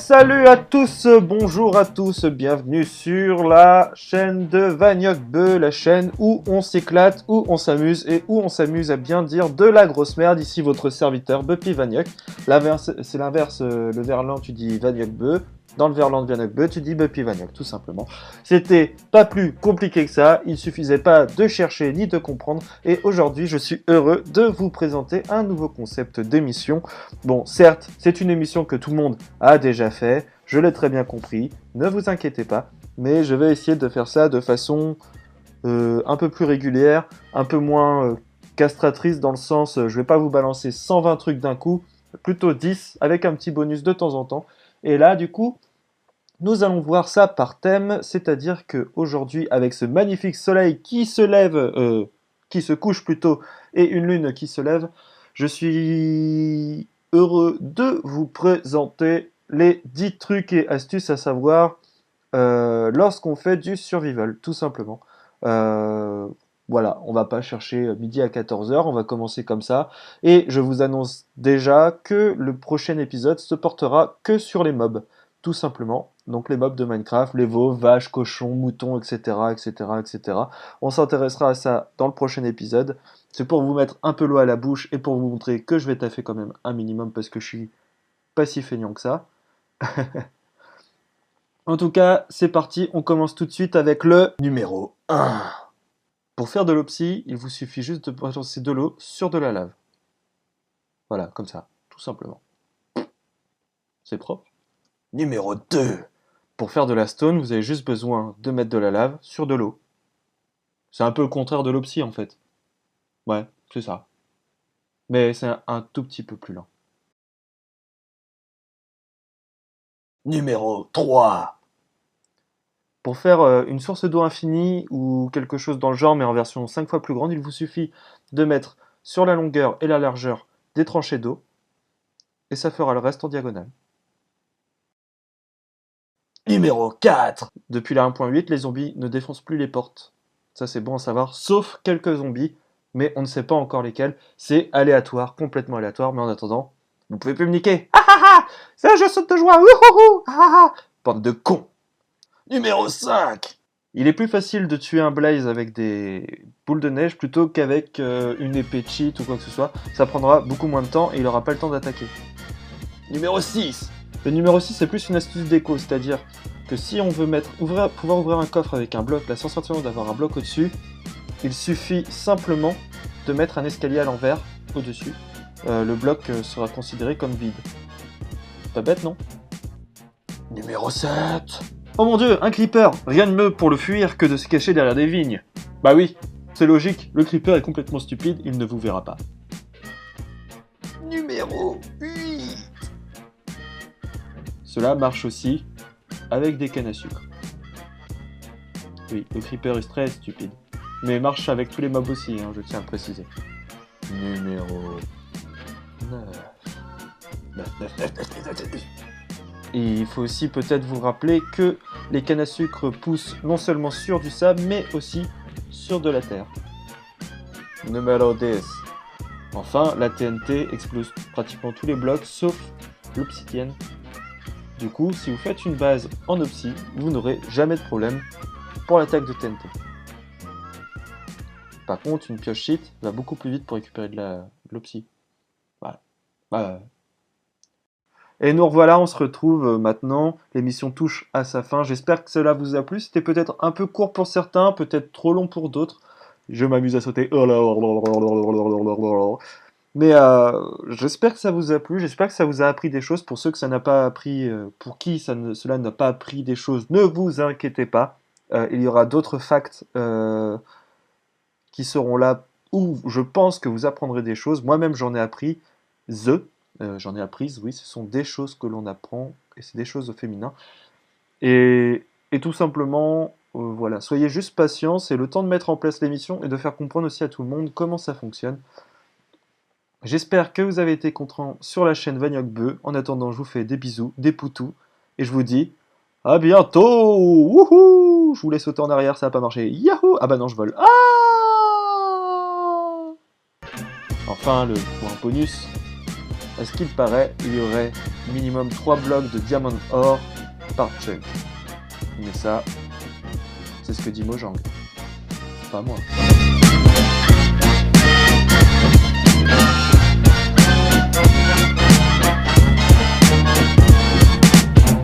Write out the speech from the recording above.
Salut à tous, bonjour à tous, bienvenue sur la chaîne de Vaniocbe, la chaîne où on s'éclate, où on s'amuse et où on s'amuse à bien dire de la grosse merde. Ici votre serviteur Buppy Vanioc. C'est l'inverse, le verlan tu dis Vaniocbe, dans le verlan de Vaniocbe tu dis Buppy Vanioc, tout simplement. C'était pas plus compliqué que ça, il suffisait pas de chercher ni de comprendre et aujourd'hui je suis heureux de vous présenter un nouveau concept d'émission. Bon, certes, c'est une émission que tout le monde a déjà fait, je l'ai très bien compris, ne vous inquiétez pas, mais je vais essayer de faire ça de façon un peu plus régulière, un peu moins castratrice dans le sens, je vais pas vous balancer 120 trucs d'un coup, plutôt 10 avec un petit bonus de temps en temps. Et là, du coup, nous allons voir ça par thème, c'est-à-dire qu'aujourd'hui, avec ce magnifique soleil qui se lève, qui se couche plutôt, et une lune qui se lève, je suis heureux de vous présenter les 10 trucs et astuces à savoir lorsqu'on fait du survival, tout simplement. Voilà, on va pas chercher midi à 14h, on va commencer comme ça. Et je vous annonce déjà que le prochain épisode se portera que sur les mobs, tout simplement. Donc les mobs de Minecraft, les veaux, vaches, cochons, moutons, etc., etc., etc. On s'intéressera à ça dans le prochain épisode. C'est pour vous mettre un peu l'eau à la bouche et pour vous montrer que je vais taffer quand même un minimum parce que je suis pas si feignant que ça. En tout cas, c'est parti, on commence tout de suite avec le numéro 1. Pour faire de l'opsie, il vous suffit juste de balancer de l'eau sur de la lave. Voilà, comme ça, tout simplement. C'est propre. Numéro 2. Pour faire de la stone, vous avez juste besoin de mettre de la lave sur de l'eau. C'est un peu le contraire de l'opsie en fait. Ouais, c'est ça. Mais c'est un tout petit peu plus lent. Numéro 3. Pour faire une source d'eau infinie ou quelque chose dans le genre, mais en version 5 fois plus grande, il vous suffit de mettre sur la longueur et la largeur des tranchées d'eau, et ça fera le reste en diagonale. Numéro 4. Depuis la 1.8, les zombies ne défoncent plus les portes. Ça c'est bon à savoir, sauf quelques zombies, mais on ne sait pas encore lesquels. C'est aléatoire, complètement aléatoire, mais en attendant, vous pouvez plus me niquer. Ah ah ah, c'est un jeu saute de joie. Ouhouhou, ah ah, bande de cons. Numéro 5. Il est plus facile de tuer un blaze avec des boules de neige plutôt qu'avec une épée cheat ou quoi que ce soit. Ça prendra beaucoup moins de temps et il n'aura pas le temps d'attaquer. Numéro 6. Le numéro 6 c'est plus une astuce déco, c'est-à-dire que si on veut pouvoir ouvrir un coffre avec un bloc, la sensation d'avoir un bloc au-dessus, il suffit simplement de mettre un escalier à l'envers au-dessus. Le bloc sera considéré comme vide. Pas bête, non? Numéro 7. Oh mon dieu, un creeper! Rien de mieux pour le fuir que de se cacher derrière des vignes. Bah oui, c'est logique, le creeper est complètement stupide, il ne vous verra pas. Numéro 8. Cela marche aussi avec des cannes à sucre. Oui, le creeper est très stupide. Mais marche avec tous les mobs aussi, hein, je tiens à le préciser. Numéro 9. Et il faut aussi peut-être vous rappeler que les cannes à sucre poussent non seulement sur du sable, mais aussi sur de la terre. Numéro 10. Enfin, la TNT explose pratiquement tous les blocs, sauf l'obsidienne. Du coup, si vous faites une base en opsie, vous n'aurez jamais de problème pour l'attaque de TNT. Par contre, une pioche cheat va beaucoup plus vite pour récupérer de l'opsie. Voilà. Et nous revoilà, on se retrouve maintenant. L'émission touche à sa fin. J'espère que cela vous a plu. C'était peut-être un peu court pour certains, peut-être trop long pour d'autres. Je m'amuse à sauter. Mais j'espère que ça vous a plu. J'espère que ça vous a appris des choses. Pour ceux que ça n'a pas appris, pour qui cela n'a pas appris des choses, ne vous inquiétez pas. Il y aura d'autres facts qui seront là où je pense que vous apprendrez des choses. Moi-même, j'en ai appris. J'en ai apprises, oui, ce sont des choses que l'on apprend, et c'est des choses au féminin. Et tout simplement, voilà, soyez juste patients, c'est le temps de mettre en place l'émission et de faire comprendre aussi à tout le monde comment ça fonctionne. J'espère que vous avez été content sur la chaîne Vaniocbe. En attendant, je vous fais des bisous, des poutous, et je vous dis à bientôt. Wouhou, je voulais sauter en arrière, ça n'a pas marché. Yahoo! Ah bah non, je vole. Ah! Enfin, le point bonus. À ce qu'il paraît, il y aurait minimum 3 blocs de diamant or par chunk. Mais ça, c'est ce que dit Mojang. C'est pas moi.